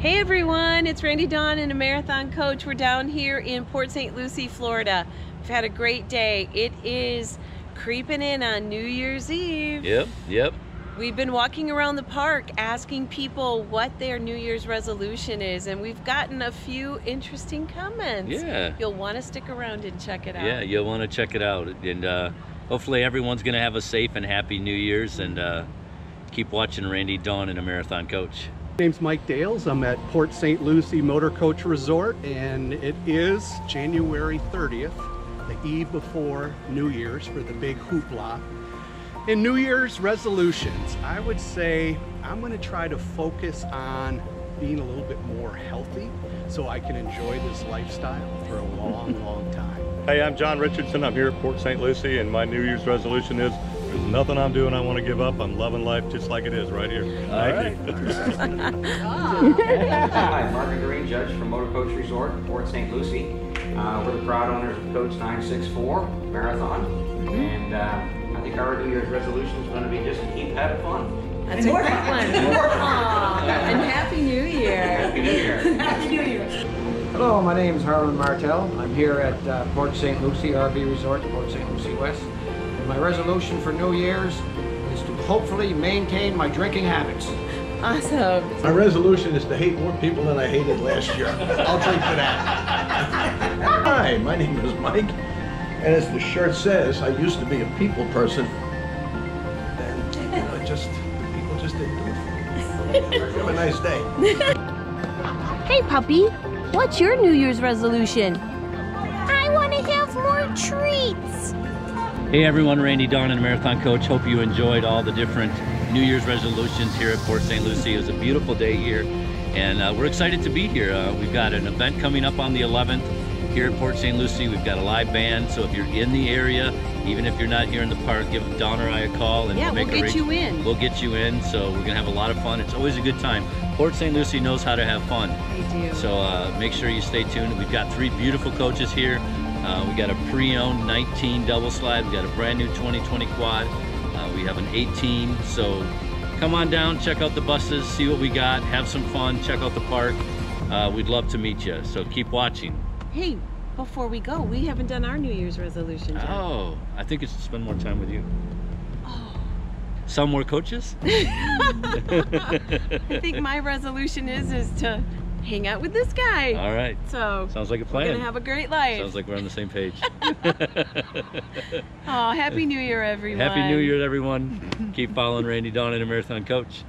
Hey everyone, it's Randy Dawn and a marathon coach. We're down here in Port St. Lucie, Florida. We've had a great day. It is creeping in on New Year's Eve. Yep. We've been walking around the park asking people what their New Year's resolution is, and we've gotten a few interesting comments. Yeah. You'll want to stick around and check it out. Yeah, you'll want to check it out. And hopefully everyone's going to have a safe and happy New Year's, and keep watching Randy Dawn and a marathon coach. My name's Mike Dales. I'm at Port St. Lucie Motor Coach Resort, and it is January 30th, the eve before New Year's, for the big hoopla. In New Year's resolutions, I would say I'm going to try to focus on being a little bit more healthy so I can enjoy this lifestyle for a long time. Hey, I'm John Richardson. I'm here at Port St. Lucie, and my New Year's resolution is there's nothing I'm doing I want to give up. I'm loving life just like it is right here. Thank you. Hi, Mark and Green, Judge from Motor Coach Resort, Port St. Lucie. We're the proud owners of Coach 964 Marathon, and I think our New Year's resolution is going to be just to keep having fun. That's a great one. And Happy New Year. Happy New Year. Happy New Year. Hello, my name is Harlan Martell. I'm here at Port St. Lucie RV Resort, Port St. Lucie West. And my resolution for New Year's is to hopefully maintain my drinking habits. Awesome. My resolution is to hate more people than I hated last year. I'll drink to that. Hi, my name is Mike, and as the shirt says, I used to be a people person. And people just didn't do it for me. Have a nice day. Hey puppy, what's your New Year's resolution? I want to have more treats. Hey everyone, Randy Dawn and a marathon coach. Hope you enjoyed all the different New Year's resolutions here at Port St. Lucie. It was a beautiful day here, and we're excited to be here. We've got an event coming up on the 11th here at Port St. Lucie. We've got a live band, so if you're in the area, even if you're not here in the park, give Dawn or I a call and Yeah, we'll get you in. We'll get you in, so we're gonna have a lot of fun. It's always a good time. Port St. Lucie knows how to have fun. They do. So make sure you stay tuned. We've got 3 beautiful coaches here. We got a pre-owned 19 double slide. We got a brand new 2020 quad. We have an 18. So come on down, check out the buses, see what we got, have some fun, check out the park. We'd love to meet you. So keep watching. Hey, before we go, we haven't done our New Year's resolution yet. Oh, I think it's to spend more time with you. Oh. Some more coaches? I think my resolution is to hang out with this guy. All right. So sounds like a plan. We're gonna have a great life. Sounds like we're on the same page. Oh, Happy New Year, everyone. Happy New Year, everyone. Keep following Randy Dawn and a marathon coach.